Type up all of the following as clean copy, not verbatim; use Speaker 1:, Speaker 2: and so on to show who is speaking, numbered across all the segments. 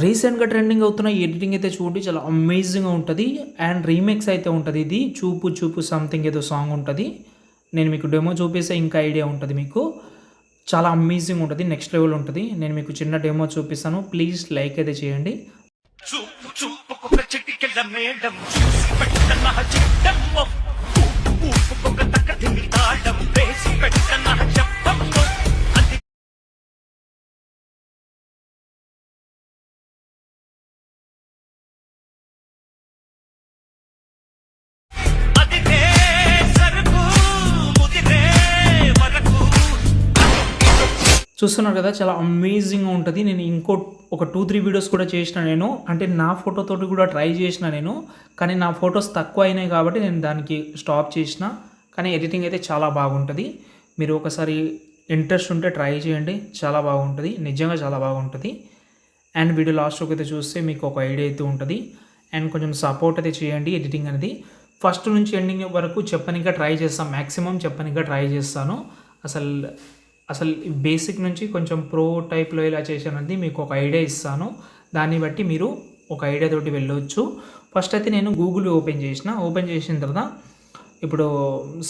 Speaker 1: రీసెంట్‌గా ట్రెండింగ్ అవుతున్న ఈ ఎడిటింగ్ అయితే చూడండి చాలా అమేజింగ్‌గా ఉంటది. అండ్ రీమిక్స్ అయితే ఉంటది ఇది. 'చూపు చూపు' సంథింగ్ ఏదో సాంగ్ ఉంటది. నేను మీకు డెమో చూపిస్తే ఇంకా ఐడియా ఉంటది మీకు. చాలా అమేజింగ్ ఉంటది. నెక్స్ట్ లెవెల్ ఉంటది. నేను మీకు చిన్న డెమో చూపిస్తాను. ప్లీజ్ లైక్ అయితే చేయండి. చూపు చూపుకొక చిటికెల మేడం చూసి పెట్టన చిట్టం ఊపు ఊపుకొక తక్కదిమి తాళం వేసి పెట్టన చెప్పం చూస్తున్నారు కదా చాలా అమేజింగ్గా ఉంటుంది. నేను ఒక 2-3 వీడియోస్ కూడా చేసిన నేను. అంటే నా ఫోటోతోటి కూడా ట్రై చేసిన నేను. కానీ నా ఫొటోస్ తక్కువ అయినాయి కాబట్టి నేను దానికి స్టాప్ చేసిన. కానీ ఎడిటింగ్ అయితే చాలా బాగుంటుంది. మీరు ఒకసారి ఇంట్రెస్ట్ ఉంటే ట్రై చేయండి. చాలా బాగుంటుంది. నిజంగా చాలా బాగుంటుంది. అండ్ వీడియో లాస్ట్‌లోకి అయితే చూస్తే మీకు ఒక ఐడియా అయితే ఉంటుంది. అండ్ కొంచెం సపోర్ట్ అయితే చేయండి ఎడిటింగ్ అనేది. ఫస్ట్ నుంచి ఎండింగ్ వరకు చెప్పనీకి ట్రై చేస్తాను. మ్యాక్సిమం చెప్పనీకి ట్రై చేస్తాను. అసలు అసలు బేసిక్ నుంచి కొంచెం ప్రో టైప్‌లో ఎలా చేశానది మీకు ఒక ఐడియా ఇస్తాను. దాన్ని బట్టి మీరు ఒక ఐడియా తోటి వెళ్ళొచ్చు. ఫస్ట్ అయితే నేను గూగుల్ ఓపెన్ చేసిన. ఓపెన్ చేసిన తర్వాత ఇప్పుడు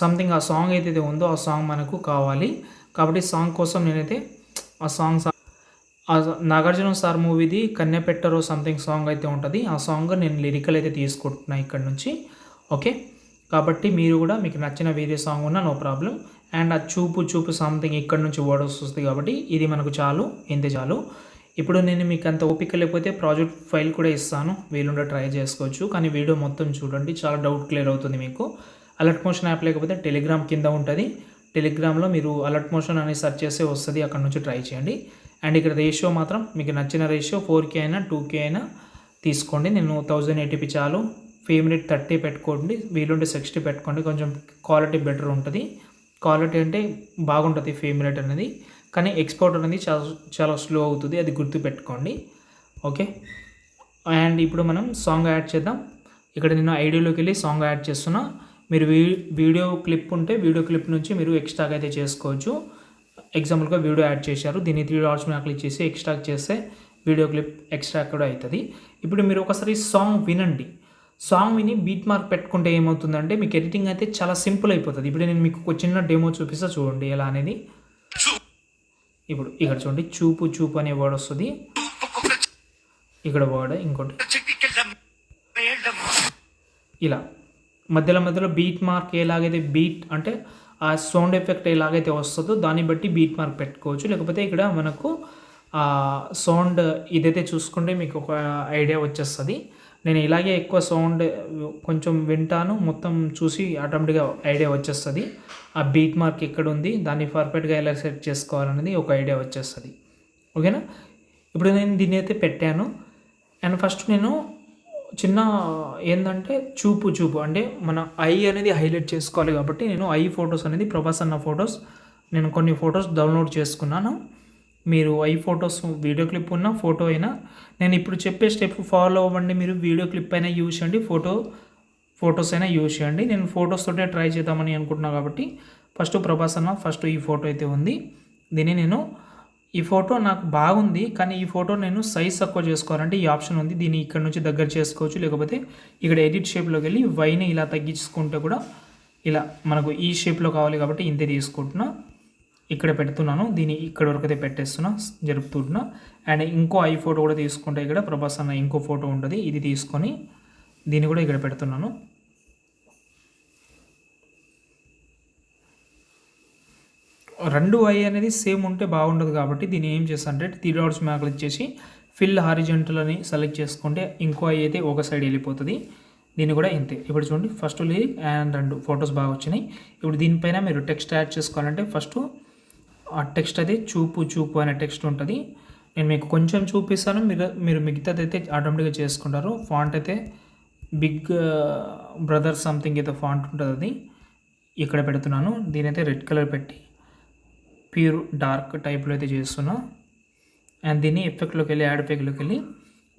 Speaker 1: సంథింగ్ ఆ సాంగ్ ఏదైతే ఉందో ఆ సాంగ్ మనకు కావాలి. కాబట్టి సాంగ్ కోసం నేనైతే ఆ సాంగ్స్ నాగార్జున సార్ మూవీది 'కన్నెపెట్టరో' సంథింగ్ సాంగ్ అయితే ఉంటది. ఆ సాంగ్ నేను లిరికల్ అయితే తీసుకుంటున్నా ఇక్కడి నుంచి. ఓకే. కాబట్టి మీరు కూడా మీకు నచ్చిన వేరే సాంగ్ ఉన్నా నో ప్రాబ్లమ్. అండ్ ఆ 'చూపు చూపు' సంథింగ్ ఇక్కడి నుంచి వర్డ్ వస్తుంది కాబట్టి ఇది మనకు చాలు. ఇంతే చాలు. ఇప్పుడు నేను మీకు అంత ఓపిక లేకపోతే ప్రాజెక్ట్ ఫైల్ కూడా ఇస్తాను. వీలుంటే ట్రై చేసుకోవచ్చు. కానీ వీడియో మొత్తం చూడండి. చాలా డౌట్ క్లియర్ అవుతుంది మీకు. అలర్ట్ మోషన్ యాప్ లేకపోతే టెలిగ్రామ్ కింద ఉంటుంది. టెలిగ్రామ్‌లో మీరు అలర్ట్ మోషన్ అని సెర్చ్ చేస్తే వస్తది. అక్కడి నుంచి ట్రై చేయండి. అండ్ ఇక్కడ రేషియో మాత్రం మీకు నచ్చిన రేషియో 4K అయినా 2K అయినా తీసుకోండి. నేను 1080p చాలు. ఫ్రేమ్ రేట్ 30 పెట్టుకోండి. వీలుంటే 60 పెట్టుకోండి. కొంచెం క్వాలిటీ బెటర్ ఉంటుంది. క్వాలిటీ అంటే బాగుంటుంది ఫ్రేమ్ రేట్ అనేది. కానీ ఎక్స్‌పోర్ట్ అనేది చాలా చాలా స్లో అవుతుంది. అది గుర్తుపెట్టుకోండి. ఓకే. అండ్ ఇప్పుడు మనం సాంగ్ యాడ్ చేద్దాం. ఇక్కడ నేను ఐడియోలోకి వెళ్ళి సాంగ్ యాడ్ చేస్తున్నా. మీరు వీడియో క్లిప్ ఉంటే వీడియో క్లిప్ నుంచి మీరు ఎక్స్ట్రాగా అయితే చేసుకోవచ్చు. ఎగ్జాంపుల్గా వీడియో యాడ్ చేశారు. దీన్ని 3 డాట్స్ మీద క్లిక్ చేసి ఎక్స్ట్రాక్ట్ చేస్తే వీడియో క్లిప్ ఎక్స్ట్రాక్ట్ కూడా అవుతుంది. ఇప్పుడు మీరు ఒకసారి సాంగ్ వినండి. సాంగ్ విని బీట్ మార్క్ పెట్టుకుంటే ఏమవుతుందంటే మీకు ఎడిటింగ్ అయితే చాలా సింపుల్ అయిపోతుంది. ఇప్పుడు నేను మీకు ఒక చిన్న డెమో చూపిస్తా చూడండి ఎలా అనేది. ఇప్పుడు ఇక్కడ చూడండి 'చూపు చూపు' అనే వర్డ్ వస్తుంది. ఇక్కడ వర్డ్ ఇంకోటి ఇలా మధ్యలో మధ్యలో బీట్ మార్క్ ఎలాగైతే బీట్ అంటే ఆ సౌండ్ ఎఫెక్ట్ ఎలాగైతే వస్తుందో దాన్ని బట్టి బీట్ మార్క్ పెట్టుకోవచ్చు. లేకపోతే ఇక్కడ మనకు సౌండ్ ఇదైతే చూసుకుంటే మీకు ఒక ఐడియా వచ్చేస్తుంది. నేను ఇలాగే ఎక్కువ సౌండ్ కొంచెం వింటాను. మొత్తం చూసి ఆటోమేటిక్గా ఐడియా వచ్చేస్తుంది. ఆ బీట్ మార్క్ ఎక్కడ ఉంది దాన్ని పర్ఫెక్ట్గా ఎలా సెట్ చేసుకోవాలనేది ఒక ఐడియా వచ్చేస్తుంది. ఓకేనా. ఇప్పుడు నేను దీన్ని అయితే పెట్టాను. అండ్ ఫస్ట్ నేను చిన్న ఏంటంటే చూపు చూపు అంటే మన ఐ అనేది హైలైట్ చేసుకోవాలి కాబట్టి నేను ఐ ఫొటోస్ అనేది ప్రభాస్ అన్న ఫొటోస్ నేను కొన్ని ఫొటోస్ డౌన్లోడ్ చేసుకున్నాను. మీరు ఐ ఫొటోస్ వీడియో క్లిప్ ఉన్న ఫోటో అయినా నేను ఇప్పుడు చెప్పే స్టెప్ ఫాలో అవ్వండి. మీరు వీడియో క్లిప్ అయినా యూజ్ చేయండి, ఫొటోస్ అయినా యూజ్ చేయండి. నేను ఫొటోస్ తోటే ట్రై చేద్దామని అనుకుంటున్నాను కాబట్టి ఫస్ట్ ప్రభాస్ అన్న ఫస్ట్ ఈ ఫోటో అయితే ఉంది. దీన్ని నేను ఈ ఫోటో నాకు బాగుంది కానీ ఈ ఫోటో నేను సైజ్ తక్కువ చేసుకోవాలంటే ఈ ఆప్షన్ ఉంది. దీన్ని ఇక్కడ నుంచి దగ్గర చేసుకోవచ్చు. లేకపోతే ఇక్కడ ఎడిట్ షేప్లోకి వెళ్ళి వైని ఇలా తగ్గించుకుంటే కూడా ఇలా మనకు ఈ షేప్లో కావాలి కాబట్టి ఇంతే తీసుకుంటున్నా. ఇక్కడ పెడుతున్నాను. దీన్ని ఇక్కడ వరకు అయితే పెట్టేస్తున్నా, జరుపుతున్నా. అండ్ ఇంకో ఐ ఫోటో కూడా తీసుకుంటే ఇక్కడ ప్రభాస్ అన్న ఇంకో ఫోటో ఉంటుంది. ఇది తీసుకొని దీన్ని కూడా ఇక్కడ పెడుతున్నాను. రెండు ఐ అనేది సేమ్ ఉంటే బాగుండదు కాబట్టి దీన్ని ఏం చేస్తానంటే 3 డాట్స్ మీద క్లిక్ చేసి ఫిల్ హారిజెంటల్ అని సెలెక్ట్ చేసుకుంటే ఇంకో ఐ అయితే ఒక సైడ్ వెళ్ళిపోతుంది. దీన్ని కూడా ఇంతే. ఇప్పుడు చూడండి ఫస్ట్ లిరిక్ అండ్ 2 ఫొటోస్ బాగా వచ్చినాయి. ఇప్పుడు దీనిపైన మీరు టెక్స్ట్ యాడ్ చేసుకోవాలంటే ఫస్ట్ ఆ టెక్స్ట్ అయితే చూపు చూపు అనే టెక్స్ట్ ఉంటుంది. నేను మీకు కొంచెం చూపిస్తాను. మీరు మిగతాది అయితే ఆటోమేటిక్గా చేసుకుంటారు. ఫాంట్ అయితే బిగ్ బ్రదర్ సంథింగ్ ఏదో ఫాంట్ ఉంటుంది. అది ఇక్కడ పెడుతున్నాను. దీని అయితే రెడ్ కలర్ పెట్టి ప్యూర్ డార్క్ టైప్లో అయితే చేస్తున్నా. అండ్ దీన్ని ఎఫెక్ట్లోకి వెళ్ళి యాడ్ ఎఫెక్ట్లోకి వెళ్ళి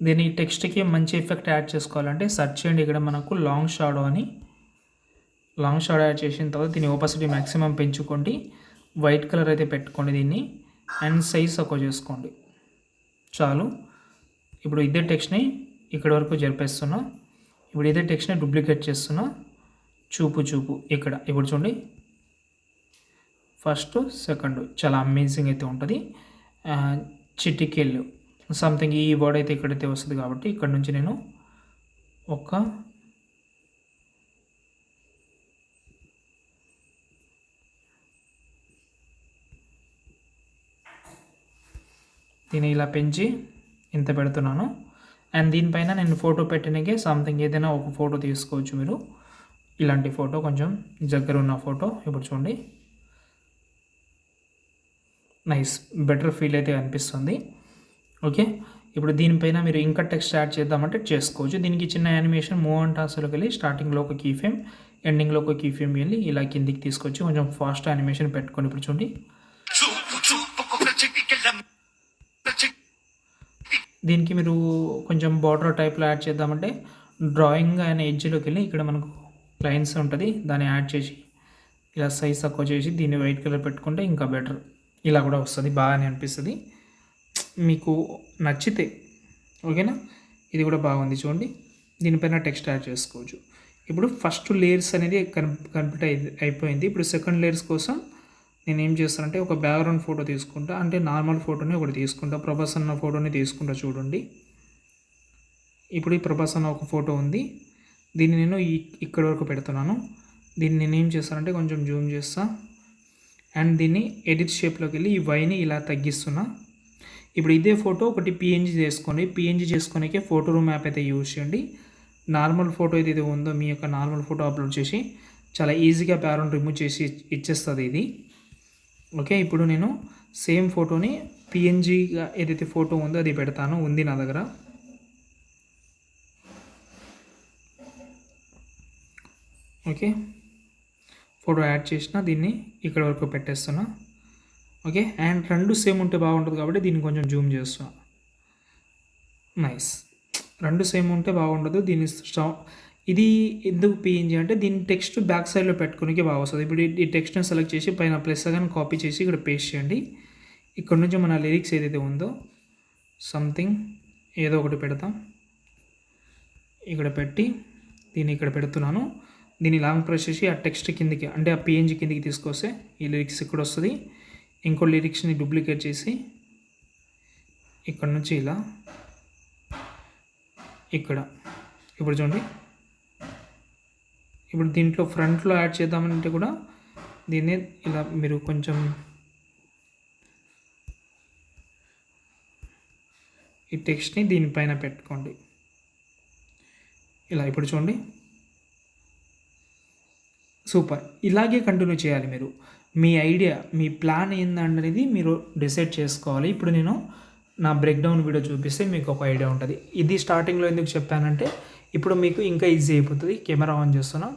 Speaker 1: దీన్ని టెక్స్ట్కి మంచి ఎఫెక్ట్ యాడ్ చేసుకోవాలంటే సెర్చ్ చేయండి. ఇక్కడ మనకు లాంగ్ షాడో యాడ్ చేసిన తర్వాత దీని ఓపాసిటీ మ్యాక్సిమం పెంచుకోండి. వైట్ కలర్ అయితే పెట్టుకోండి దీన్ని. అండ్ సైజ్ తక్కువ చేసుకోండి చాలు. ఇప్పుడు ఇదే టెక్స్ట్ని ఇక్కడ వరకు జరిపేస్తున్నా. ఇప్పుడు ఇదే టెక్స్ట్ని డూప్లికేట్ చేస్తున్నా. చూపు ఇక్కడ ఇప్పుడు చూడండి, ఫస్ట్ సెకండ్ చాలా అమేజింగ్ అయితే ఉంటుంది. చిటికెళ్ళు సంథింగ్ ఈ వర్డ్ అయితే ఇక్కడైతే వస్తుంది కాబట్టి ఇక్కడ నుంచి నేను దీన్ని ఇలా పెంచి ఇంత పెడుతున్నాను. అండ్ దీనిపైన నేను ఫోటో పెట్టడానికి సంథింగ్ ఏదైనా ఒక ఫోటో తీసుకోవచ్చు మీరు. ఇలాంటి ఫోటో కొంచెం దగ్గర ఉన్న ఫోటో ఇప్పుడు చూడండి, నైస్ బెటర్ ఫీల్ అయితే అనిపిస్తుంది. ఓకే, ఇప్పుడు దీనిపైన మీరు ఇంకా టెక్స్ట్ యాడ్ చేద్దామంటే చేసుకోవచ్చు. దీనికి చిన్న యానిమేషన్ మూవ్ అండ్ టాస్క్లోకి వెళ్ళి స్టార్టింగ్లో ఒక కీ ఫ్రేమ్, ఎండింగ్లో ఒక కీ ఫ్రేమ్ వెళ్ళి ఇలా కిందికి తీసుకొచ్చి కొంచెం ఫాస్ట్ యానిమేషన్ పెట్టుకోండి. ఇప్పుడు చూడండి, దీనికి మీరు కొంచెం బార్డర్ టైప్లో యాడ్ చేద్దామంటే డ్రాయింగ్ అనే ఎడ్జ్లోకి వెళ్ళి ఇక్కడ మనకు లైన్స్ ఉంటుంది, దాన్ని యాడ్ చేసి ఇలా సైజ్ తక్కువ చేసి దీన్ని వైట్ కలర్ పెట్టుకుంటే ఇంకా బెటర్. ఇలా కూడా వస్తుంది, బాగానే అనిపిస్తుంది మీకు నచ్చితే. ఓకేనా, ఇది కూడా బాగుంది చూడండి. దీనిపైన టెక్స్ట్ యాడ్ చేసుకోవచ్చు. ఇప్పుడు ఫస్ట్ లేయర్స్ అనేది కంప్లీట్ అయిపోయింది. ఇప్పుడు సెకండ్ లేయర్స్ కోసం నేను ఏం చేస్తానంటే ఒక బ్యాక్గ్రౌండ్ ఫోటో తీసుకుంటా, అంటే నార్మల్ ఫోటోని ఒకటి తీసుకుంటా, ప్రభాస్ అన్న ఫోటోని తీసుకుంటా చూడండి. ఇప్పుడు ఈ ప్రభాస్ అన్న ఒక ఫోటో ఉంది, దీన్ని నేను ఇక్కడ వరకు పెడుతున్నాను. దీన్ని నేను ఏం చేస్తానంటే కొంచెం జూమ్ చేస్తా అండ్ దీన్ని ఎడిట్ షేప్లోకి వెళ్ళి ఈ వైని ఇలా తగ్గిస్తున్నా. ఇప్పుడు ఇదే ఫోటో ఒకటి పిఎన్జీ చేసుకోండి. పిఎన్జీ చేసుకోనికే ఫోటో రూమ్ యాప్ అయితే యూజ్ చేయండి. నార్మల్ ఫోటో ఏదైతే ఉందో మీ యొక్క నార్మల్ ఫోటో అప్లోడ్ చేసి చాలా ఈజీగా బ్యాక్గ్రౌండ్ రిమూవ్ చేసి ఇచ్చేస్తుంది ఇది. ఓకే, ఇప్పుడు నేను సేమ్ ఫోటోని పిఎన్జీగా ఏదైతే ఫోటో ఉందో అది పెడతాను, ఉంది నా దగ్గర. ఓకే, ఫోటో యాడ్ చేసిన దీన్ని ఇక్కడ వరకు పెట్టేస్తున్నా. ఓకే, అండ్ రెండు సేమ్ ఉంటే బాగుంటుంది కాబట్టి దీన్ని కొంచెం జూమ్ చేస్తున్నా. నైస్, రెండు సేమ్ ఉంటే బాగుండదు. దీన్ని ఇది ఎందుకు పిఎన్జీ అంటే దీని టెక్స్ట్ బ్యాక్ సైడ్లో పెట్టుకోనికి బాగా వస్తుంది. ఇప్పుడు ఈ టెక్స్ట్ని సెలెక్ట్ చేసి పైన ప్లస్ కానీ కాపీ చేసి ఇక్కడ పేస్ట్ చేయండి. ఇక్కడ నుంచి మన లిరిక్స్ ఏదైతే ఉందో సంథింగ్ ఏదో ఒకటి పెడతాం, ఇక్కడ పెట్టి దీన్ని ఇక్కడ పెడుతున్నాను. దీన్ని లాంగ్ ప్రెస్ చేసి ఆ టెక్స్ట్ కిందికి అంటే ఆ పిఎన్జీ కిందికి తీసుకొస్తే ఈ లిరిక్స్ ఇక్కడ వస్తుంది. ఇంకో లిరిక్స్ని డూప్లికేట్ చేసి ఇక్కడ నుంచి ఇలా ఇక్కడ ఇప్పుడు చూడండి. ఇప్పుడు దీంట్లో ఫ్రంట్లో యాడ్ చేద్దామంటే కూడా దీన్ని ఇలా మీరు కొంచెం ఈ టెక్స్ట్ని దీనిపైన పెట్టుకోండి ఇలా. ఇప్పుడు చూడండి, సూపర్. ఇలాగే కంటిన్యూ చేయాలి మీరు. మీ ఐడియా, మీ ప్లాన్ ఏందనేది మీరు డిసైడ్ చేసుకోవాలి. ఇప్పుడు నేను నా బ్రేక్ డౌన్ వీడియో చూపిస్తే మీకు ఒక ఐడియా ఉంటుంది. ఇది స్టార్టింగ్లో ఎందుకు చెప్పానంటే ఇప్పుడు మీకు ఇంకా ఈజీ అయిపోతుంది. కెమెరా ఆన్ చేస్తున్నా,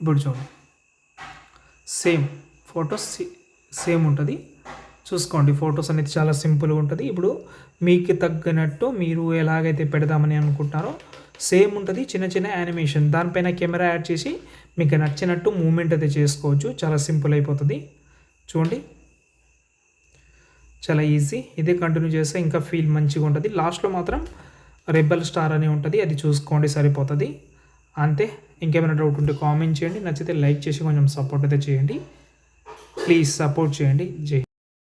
Speaker 1: ఇప్పుడు చూడండి, సేమ్ ఫొటోస్ సేమ్ ఉంటుంది. చూసుకోండి, ఫొటోస్ అనేది చాలా సింపుల్గా ఉంటుంది. ఇప్పుడు మీకు తగ్గినట్టు మీరు ఎలాగైతే పెడదామని అనుకుంటారో సేమ్ ఉంటుంది. చిన్న చిన్న యానిమేషన్ దానిపైన కెమెరా యాడ్ చేసి మీకు నచ్చినట్టు మూమెంట్ అయితే చేసుకోవచ్చు. చాలా సింపుల్ అయిపోతుంది. చూడండి, చాలా ఈజీ. ఇదే కంటిన్యూ చేస్తే ఇంకా ఫీల్ మంచిగా ఉంటుంది. లాస్ట్లో మాత్రం రెబల్ స్టార్ అని ఉంటుంది, అది చూసుకోండి సరిపోతుంది. అంతే. ఇంకేమైనా డౌట్ ఉంటే కామెంట్ చేయండి. నచ్చితే లైక్ చేసి కొంచెం సపోర్ట్ అయితే చేయండి. ప్లీజ్ సపోర్ట్ చేయండి. జై